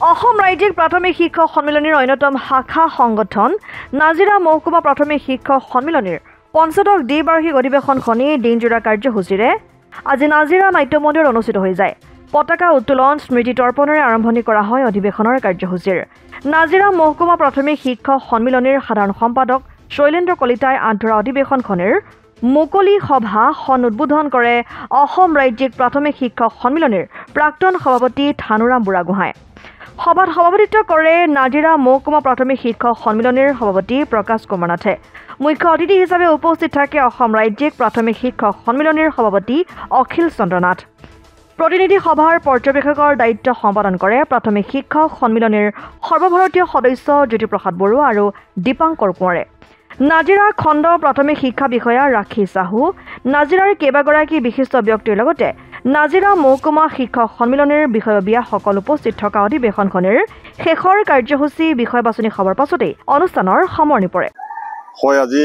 অসম ৰাজ্যিক প্ৰাথমিক শিক্ষক সন্মিলনীৰ অন্যতম শাখা সংগঠন নাজিৰা মহকুমা প্ৰাথমিক শিক্ষক সন্মিলনীৰ পঞ্চদশ দ্বিবাৰ্ষিক অধিৱেশনখনি দিনজোৰা কাৰ্যসূচীৰে আজি নাজিৰা নাট্য মন্দিৰত অনুষ্ঠিত হৈ যায়। পতাকা উত্তোলন স্মৃতি তৰ্পণেৰে আৰম্ভণি কৰা হয় অধিৱেশনৰ কাৰ্যসূচীৰ। নাজিৰা মহকুমা প্ৰাথমিক শিক্ষক সন্মিলনীৰ সাধাৰণ সম্পাদক শৈলেন্দ্ৰ কলিতাই আধৰা অধিৱেশনখনিৰ মুকলি সভা উদ্বোধন কৰে অসম ৰাজ্যিক প্ৰাথমিক শিক্ষক সন্মিলনীৰ প্ৰাক্তন সভাপতি থানুৰাম বুঢ়াগোহাঁই। সভাত সভাপতিত্ব কৰে নাজিৰা মহকুমা প্ৰাথমিক শিক্ষক সন্মিলনীৰ সভাপতি প্ৰকাশ কুমাৰ নাথে। মুখ্য অতিথি হিচাপে উপস্থিত থাকে অসম ৰাজ্যিক প্ৰাথমিক শিক্ষক সন্মিলনীৰ সভাপতি অখিল চন্দ্ৰ নাথ। প্ৰতিনিধি সভাৰ পৰ্যবেক্ষকৰ দায়িত্ব সম্পাদন কৰে প্ৰাথমিক শিক্ষক সন্মিলনীৰ সৰ্বভাৰতীয় সদস্য জ্যোতিপ্ৰসাদ বৰুৱা আৰু দীপাংকৰ কোঁৱৰে। নাজিৰা খণ্ড প্ৰাথমিক শিক্ষা বিষয়া ৰাখী চাহু, নাজিৰাৰ কেইবাগৰাকী বিশিষ্ট ব্যক্তিৰ লগতে নাজিৰা মহকুমা শিক্ষক সন্মিলনীৰ বিষয়ববীয়াসকল উপস্থিত থকা অধিৱেশনখনিৰ শেষৰ কাৰ্যসূচী বিষয় বাছনি সভাৰ পাছতেই অনুষ্ঠানৰ সামৰণি পৰে। হয়, আজি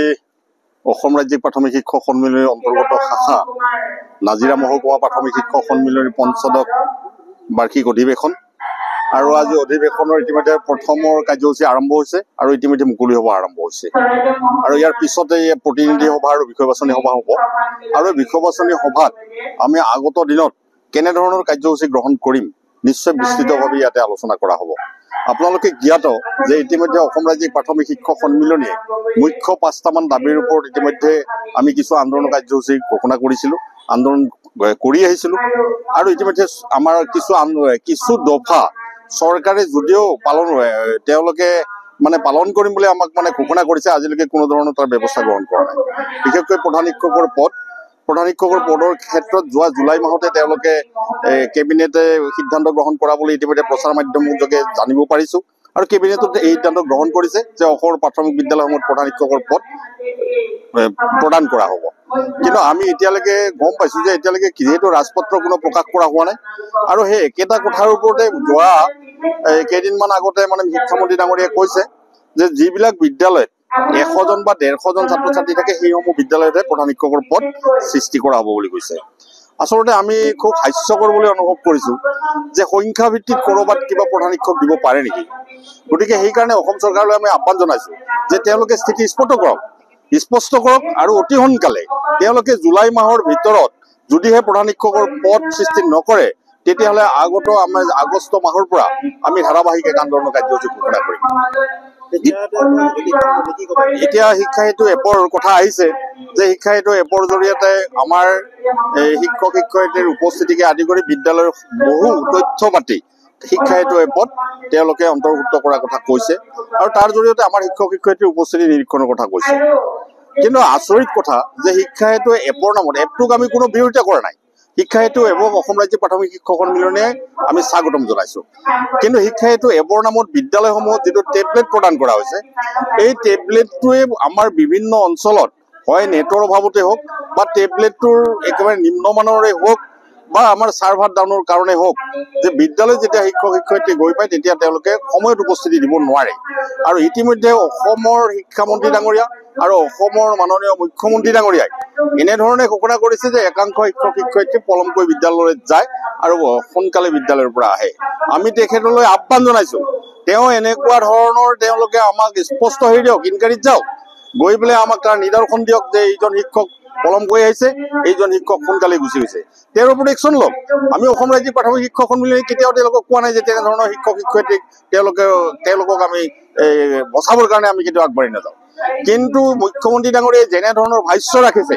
অসম ৰাজ্যিক প্ৰাথমিক শিক্ষক সন্মিলনীৰ অন্তৰ্গত শাখা নাজিৰা মহকুমা প্ৰাথমিক শিক্ষক সন্মিলনীৰ পঞ্চদশ বাৰ্ষিক অধিৱেশন আৰু আজি অধিৱেশনৰ ইতিমধ্যে প্ৰথমৰ কাৰ্যসূচী আৰম্ভ হৈছে আৰু ইতিমধ্যে মুকলি সভা আৰম্ভ হৈছে আৰু ইয়াৰ পিছতে প্ৰতিনিধি সভা আৰু বিষয় বাছনি সভা হ'ব। আৰু বিষয় বাছনি সভাত আমি আগত দিনত কেনেধৰণৰ কাৰ্যসূচী গ্ৰহণ কৰিম নিশ্চয় বিস্তৃতভাৱে ইয়াতে আলোচনা কৰা হ'ব। আপোনালোকে জ্ঞাত যে ইতিমধ্যে অসম ৰাজ্যিক প্ৰাথমিক শিক্ষক সন্মিলনীয়ে মুখ্য 5টামান দাবীৰ ওপৰত ইতিমধ্যে আমি কিছু আন্দোলন কাৰ্যসূচী ঘোষণা কৰিছিলোঁ, আন্দোলন কৰি আহিছিলোঁ আৰু ইতিমধ্যে আমাৰ কিছু দফা চৰকাৰে যদিও তেওঁলোকে পালন কৰিম বুলি আমাক ঘোষণা কৰিছে, আজিলৈকে কোনো ধৰণৰ তাৰ ব্যৱস্থা গ্ৰহণ কৰা নাই। বিশেষকৈ প্ৰধান শিক্ষকৰ পদৰ ক্ষেত্ৰত যোৱা জুলাই মাহতে তেওঁলোকে কেবিনেটে সিদ্ধান্ত গ্ৰহণ কৰা বুলি ইতিমধ্যে প্ৰচাৰ মাধ্যমৰ যোগে জানিব পাৰিছোঁ আৰু কেবিনেটত এই সিদ্ধান্ত গ্ৰহণ কৰিছে যে অসমৰ প্ৰাথমিক বিদ্যালয়সমূহত প্ৰধান শিক্ষকৰ পদ প্ৰদান কৰা হ'ব। কিন্তু আমি এতিয়ালৈকে গম পাইছোঁ যে এতিয়ালৈকে যিহেতু ৰাজপত্ৰ কোনো প্ৰকাশ কৰা হোৱা নাই আৰু সেই একেটা কথাৰ ওপৰতে যোৱা কেইদিনমান আগতে শিক্ষামন্ত্ৰী ডাঙৰীয়াই কৈছে যে যিবিলাক বিদ্যালয়ত 100জন বা 150জন ছাত্ৰ ছাত্ৰী থাকে সেইসমূহ বিদ্যালয়তে প্ৰধান শিক্ষকৰ পদ সৃষ্টি কৰা হ'ব বুলি কৈছে। আচলতে আমি খুব হাস্যকৰ বুলি অনুভৱ কৰিছোঁ যে সংখ্যা ভিত্তিত ক'ৰবাত কিবা প্ৰধান শিক্ষক দিব পাৰে নেকি। গতিকে সেইকাৰণে অসম চৰকাৰলৈ আমি আহ্বান জনাইছোঁ যে তেওঁলোকে স্থিতি স্পষ্ট কৰক আৰু অতি সোনকালে তেওঁলোকে জুলাই মাহৰ ভিতৰত যদিহে প্ৰধান শিক্ষকৰ পদ সৃষ্টি নকৰে তেতিয়াহ'লে আগষ্ট মাহৰ পৰা আমি ধাৰাবাহিক এক আন্দোলনৰ কাৰ্যসূচী ঘোষণা কৰিম। এতিয়া শিক্ষা সেতু এপৰ কথা আহিছে যে শিক্ষা সেতু এপৰ জৰিয়তে আমাৰ শিক্ষক শিক্ষয়িত্ৰীৰ উপস্থিতিকে আদি কৰি বিদ্যালয়ৰ বহু তথ্য পাতি শিক্ষা সেতু এপত তেওঁলোকে অন্তৰ্ভুক্ত কৰাৰ কথা কৈছে আৰু তাৰ জৰিয়তে আমাৰ শিক্ষক শিক্ষয়িত্ৰীৰ উপস্থিতি নিৰীক্ষণৰ কথা কৈছে। কিন্তু আচৰিত কথা যে শিক্ষা সেতু এপৰ নামত এপটোক আমি কোনো বিৰোধিতা কৰা নাই। শিক্ষা সেতু এপক অসম ৰাজ্যিক প্ৰাথমিক শিক্ষক সন্মিলনীয়ে আমি স্বাগতম জনাইছোঁ। কিন্তু শিক্ষা সেতু এপৰ নামত বিদ্যালয়সমূহত যিটো টেবলেট প্ৰদান কৰা হৈছে এই টেবলেটটোৱে আমাৰ বিভিন্ন অঞ্চলত হয় নেটৰ অভাৱতে হওক বা টেবলেটটোৰ একেবাৰে নিম্নমানৰে হওক বা আমাৰ ছাৰ্ভাৰ ডাউনৰ কাৰণে হওক যে বিদ্যালয়ত যেতিয়া শিক্ষক শিক্ষয়িত্ৰী গৈ পায় তেতিয়া তেওঁলোকে সময়ত উপস্থিতি দিব নোৱাৰে। আৰু ইতিমধ্যে অসমৰ শিক্ষামন্ত্ৰী ডাঙৰীয়া আৰু অসমৰ মাননীয় মুখ্যমন্ত্ৰী ডাঙৰীয়াই এনেধৰণে ঘোষণা কৰিছে যে একাংশ শিক্ষক শিক্ষয়িত্ৰী পলমকৈ বিদ্যালয়লৈ যায় আৰু সোনকালে বিদ্যালয়ৰ পৰা আহে। আমি তেখেতলৈ আহ্বান জনাইছোঁ তেওঁ এনেকুৱা ধৰণৰ তেওঁলোকে আমাক স্পষ্ট হেৰি দিয়ক, ইনকাৰীত যাওক, গৈ পেলাই আমাক তাৰ নিদৰ্শন দিয়ক যে এইজন শিক্ষক পলমকৈ আহিছে, এইজন শিক্ষক সোনকালে গুচি গৈছে, তেওঁৰ ওপৰত একশ্যন লওক। আমি অসম ৰাজ্যিক প্ৰাথমিক শিক্ষক সন্মিলনী কেতিয়াও তেওঁলোকক কোৱা নাই যে তেনেধৰণৰ শিক্ষক শিক্ষয়িত্ৰীক তেওঁলোকক আমি বচাবৰ কাৰণে আমি কেতিয়াও আগবাঢ়ি নাযাওঁ। কিন্তু মুখ্যমন্ত্ৰী ডাঙৰীয়াই যেনেধৰণৰ ভাষ্য ৰাখিছে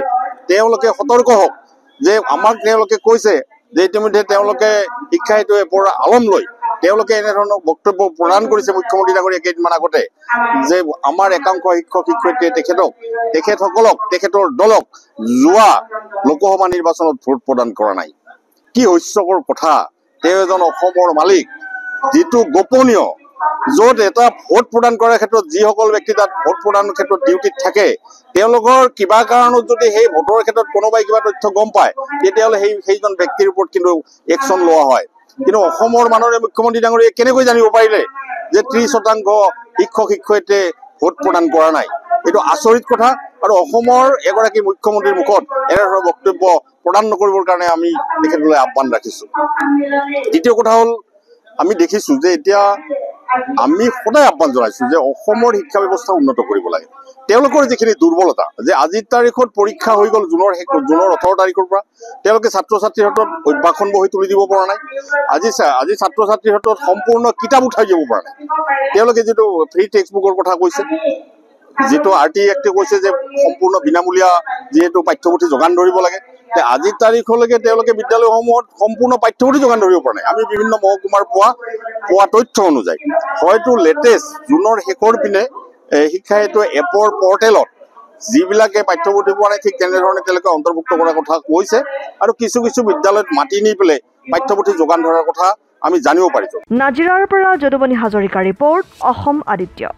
তেওঁলোকে সতৰ্ক হওক যে আমাক তেওঁলোকে কৈছে যে ইতিমধ্যে তেওঁলোকে শিক্ষা সেতু এপৰ আলম লৈ তেওঁলোকে এনেধৰণৰ বক্তব্য প্ৰদান কৰিছে মুখ্যমন্ত্ৰী ডাঙৰীয়াই কেইদিনমান আগতে যে আমাৰ একাংশ শিক্ষক শিক্ষয়িত্ৰীয়ে তেখেতসকলক তেখেতৰ দলক যোৱা লোকসভা নিৰ্বাচনত ভোট প্ৰদান কৰা নাই। কি হাস্যকৰ কথা। তেওঁ এজন অসমৰ মালিক, যিটো গোপনীয়, য'ত এটা ভোট প্ৰদান কৰাৰ ক্ষেত্ৰত যিসকল ব্যক্তি তাত ভোট প্ৰদানৰ ক্ষেত্ৰত ডিউটিত থাকে তেওঁলোকৰ কিবা কাৰণত যদি সেই ভোটৰ ক্ষেত্ৰত কোনোবাই কিবা তথ্য গম পায় তেতিয়াহ'লে সেইজন ব্যক্তিৰ ওপৰত কিন্তু একশ্যন লোৱা হয়। কিন্তু অসমৰ মাননীয় মুখ্যমন্ত্ৰী ডাঙৰীয়াই কেনেকৈ জানিব পাৰিলে যে 30% শিক্ষক শিক্ষয়িত্ৰীয়ে ভোট প্ৰদান কৰা নাই? এইটো আচৰিত কথা আৰু অসমৰ এগৰাকী মুখ্যমন্ত্ৰীৰ মুখত এনেধৰণৰ বক্তব্য প্ৰদান নকৰিবৰ কাৰণে আমি তেখেতলৈ আহ্বান ৰাখিছোঁ। দ্বিতীয় কথা হ'ল আমি দেখিছোঁ যে এতিয়া আমি সদায় আহ্বান জনাইছোঁ যে অসমৰ শিক্ষা ব্যৱস্থা উন্নত কৰিব লাগে। তেওঁলোকৰ যিখিনি দুৰ্বলতা যে আজিৰ তাৰিখত পৰীক্ষা হৈ গ'ল জুনৰ 18 তাৰিখৰ পৰা তেওঁলোকে ছাত্ৰ ছাত্ৰীৰ হাতত অভ্যাসন বহি তুলি দিব পৰা নাই। আজি ছাত্ৰ ছাত্ৰীৰ হাতত সম্পূৰ্ণ কিতাপ উঠাই দিব পৰা নাই। তেওঁলোকে যিটো ফ্ৰী টেক্সট বুকৰ কথা কৈছে, যিটো RT এক্টে কৈছে যে সম্পূৰ্ণ বিনামূলীয়া যিহেতু পাঠ্যপুথি যোগান ধৰিব লাগে, আজিৰ তাৰিখলৈকে তেওঁলোকে বিদ্যালয়সমূহত সম্পূৰ্ণ পাঠ্যপুথি যোগান ধৰিব পৰা নাই। আমি বিভিন্ন মহকুমাৰ পোৱা তথ্য অনুযায়ী হয়তো লেটেষ্ট জুনৰ শেষৰ পিনে শিক্ষা সেতু এপৰ পৰ্টেলত যিবিলাকে পাঠ্যপুথি পোৱা নাই ঠিক তেনেধৰণে তেওঁলোকে অন্তৰ্ভুক্ত কৰাৰ কথা কৈছে আৰু কিছু কিছু বিদ্যালয়ত মাতি নি পেলাই পাঠ্যপুথি যোগান ধৰাৰ কথা আমি জানিব পাৰিছোঁ। নাজিৰাৰ পৰা যদুমণি হাজৰিকা ৰিপৰ্ট, অসম আদিত্য।